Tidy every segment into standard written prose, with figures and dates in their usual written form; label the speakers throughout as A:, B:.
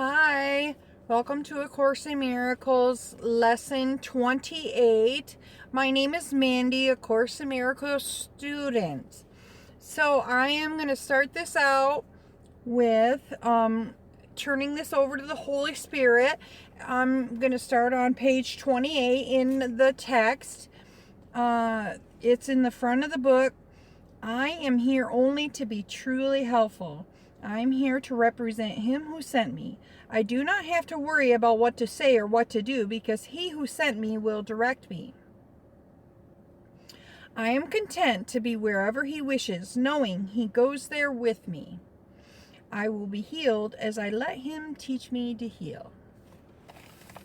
A: Hi, welcome to A Course in Miracles, lesson 28. My name is Mandy, A Course in Miracles student. So I am going to start this out with turning this over to the Holy Spirit. I'm going to start on page 28 in the text. It's in the front of the book. I am here only to be truly helpful. I am here to represent Him who sent me. I do not have to worry about what to say or what to do because He who sent me will direct me. I am content to be wherever He wishes, knowing He goes there with me. I will be healed as I let Him teach me to heal.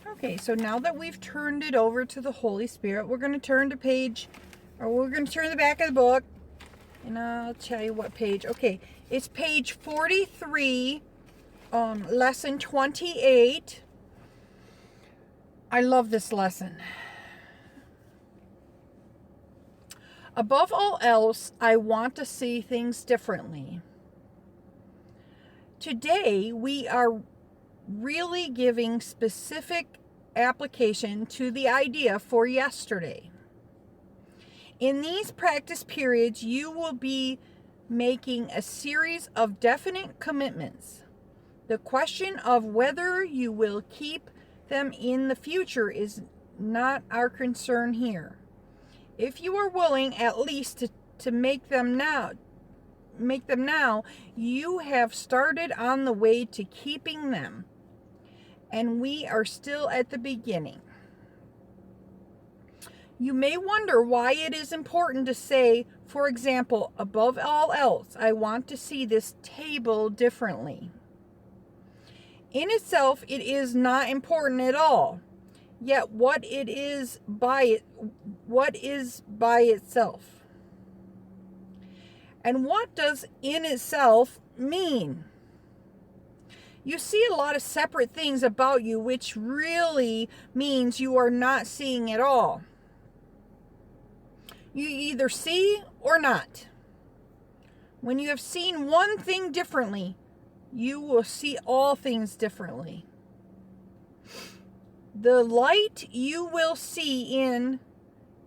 A: Okay, so now that we've turned it over to the Holy Spirit, we're going to turn to the back of the book. And I'll tell you what page. Okay, it's page 43, lesson 28. I love this lesson. Above all else, I want to see things differently. Today, we are really giving specific application to the idea for yesterday. In these practice periods, you will be making a series of definite commitments. The question of whether you will keep them in the future is not our concern here. If you are willing at least to make them now, you have started on the way to keeping them. And we are still at the beginning. You may wonder why it is important to say, for example, above all else, I want to see this table differently. In itself, it is not important at all. Yet what is by itself? And what does in itself mean? You see a lot of separate things about you, which really means you are not seeing it all. You either see or not. When you have seen one thing differently, you will see all things differently. The light you will see in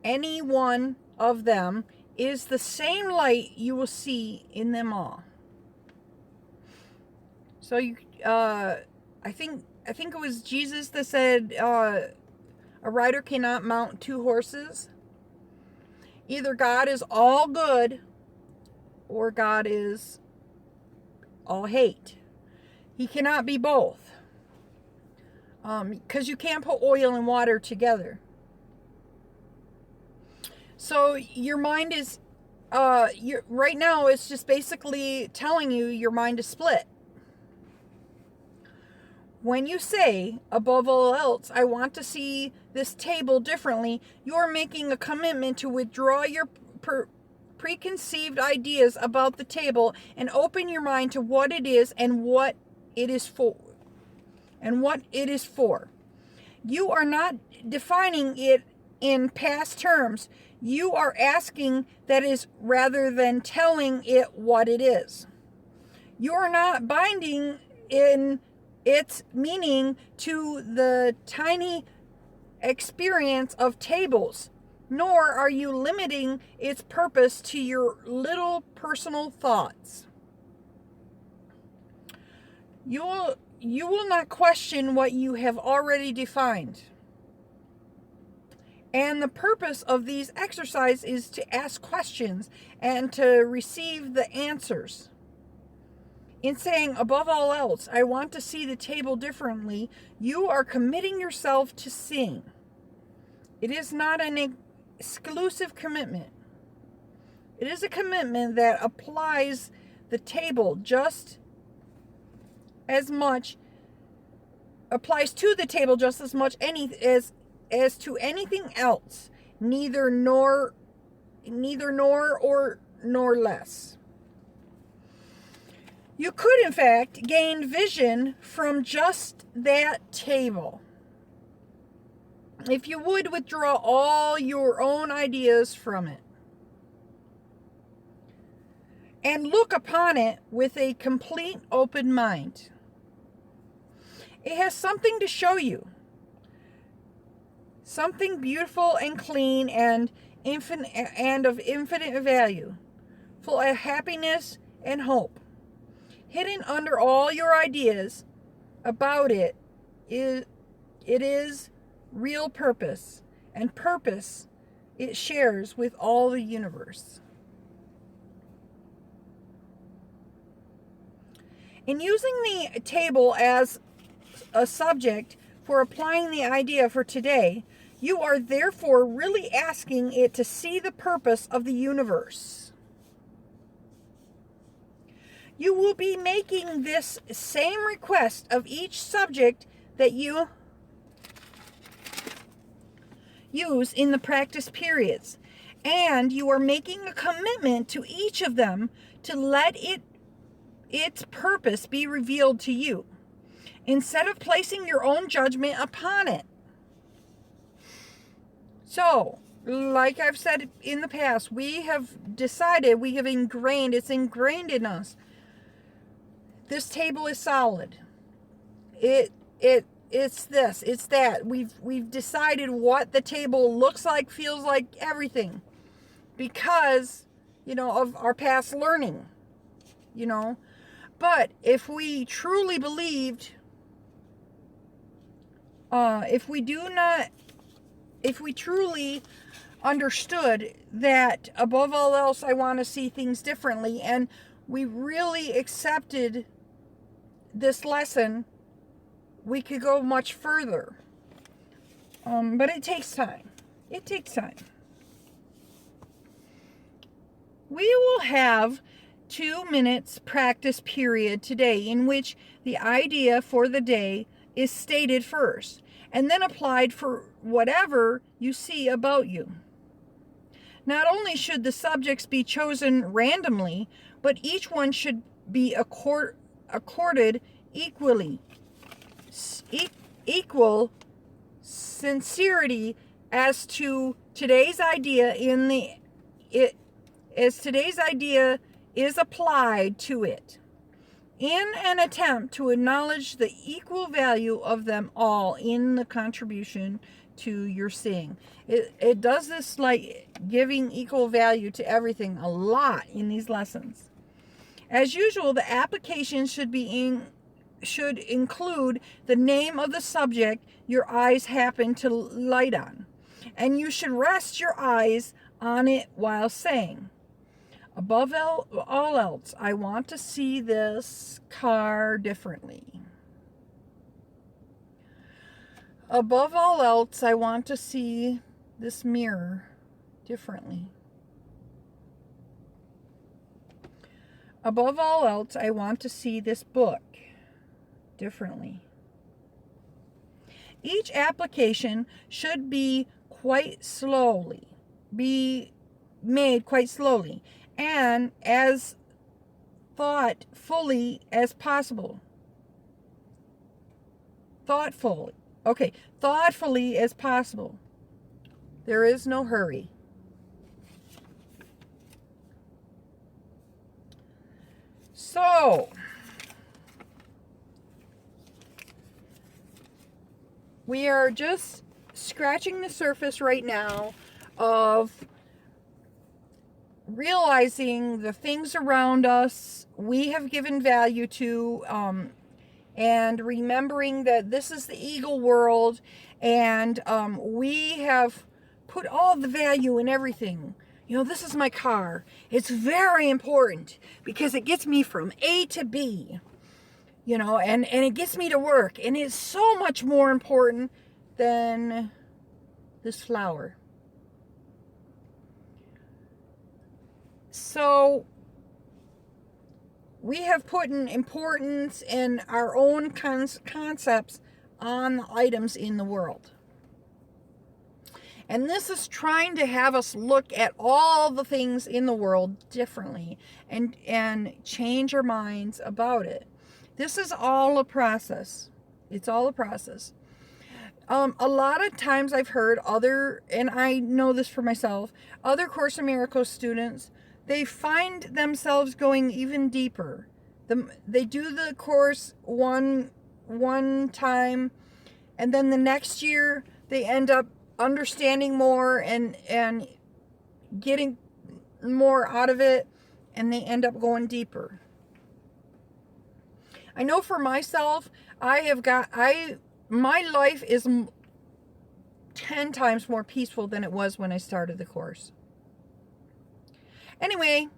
A: any one of them is the same light you will see in them all. So I think it was Jesus that said a rider cannot mount two horses. Either God is all good or God is all hate. He cannot be both. Because you can't put oil and water together. So your mind is, right now it's just basically telling you your mind is split. When you say, above all else, I want to see this table differently, you're making a commitment to withdraw your preconceived ideas about the table and open your mind to what it is and what it is for. You are not defining it in past terms. You are asking that is rather than telling it what it is. You are not binding in its meaning to the tiny experience of tables, nor are you limiting its purpose to your little personal thoughts. You will not question what you have already defined. And the purpose of these exercises is to ask questions and to receive the answers. In saying, above all else, I want to see the table differently, you are committing yourself to seeing. It is not an exclusive commitment. It is a commitment that applies the table just as much, applies to the table just as much as to anything else, neither nor less. You could, in fact, gain vision from just that table. If you would withdraw all your own ideas from it and look upon it with a complete open mind. It has something to show you. Something beautiful and clean and infinite and of infinite value, full of happiness and hope. Hidden under all your ideas about it is real purpose, and purpose it shares with all the universe. In using the table as a subject for applying the idea for today, you are therefore really asking it to see the purpose of the universe. You will be making this same request of each subject that you use in the practice periods, and you are making a commitment to each of them to let its purpose be revealed to you, instead of placing your own judgment upon it. So, like I've said in the past, we have decided, it's ingrained in us. This table is solid. It's this, it's that. We've decided what the table looks like, feels like, everything, because, of our past learning, But if we truly believed, if we truly understood that above all else I want to see things differently, and we really accepted this lesson, we could go much further. But it takes time. It takes time. We will have 2 minutes practice period today in which the idea for the day is stated first and then applied for whatever you see about you. Not only should the subjects be chosen randomly, but each one should be accorded equal sincerity as today's idea is applied to it, in an attempt to acknowledge the equal value of them all in the contribution to your seeing. It does this, like giving equal value to everything, a lot in these lessons. As usual, the application should include the name of the subject your eyes happen to light on, and you should rest your eyes on it while saying, above all else, I want to see this car differently. Above all else, I want to see this mirror differently. Above all else, I want to see this book differently. Each application should be made quite slowly and as thoughtfully as possible. Thoughtfully as possible. There is no hurry. So, we are just scratching the surface right now of realizing the things around us we have given value to, and remembering that this is the ego world, and we have put all the value in everything. This is my car. It's very important because it gets me from A to B, and it gets me to work. And it's so much more important than this flower. So we have put an importance in our own concepts on the items in the world. And this is trying to have us look at all the things in the world differently and change our minds about it. This is all a process. It's all a process. A lot of times I've heard and I know this for myself, other Course in Miracles students, they find themselves going even deeper. They do the course one one time, and then the next year they end up understanding more and getting more out of it, and they end up going deeper. I know for myself, my life is 10 times more peaceful than it was when I started the course. Anyway,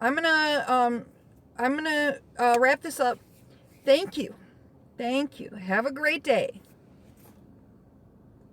A: I'm gonna wrap this up. Thank you. Have a great day.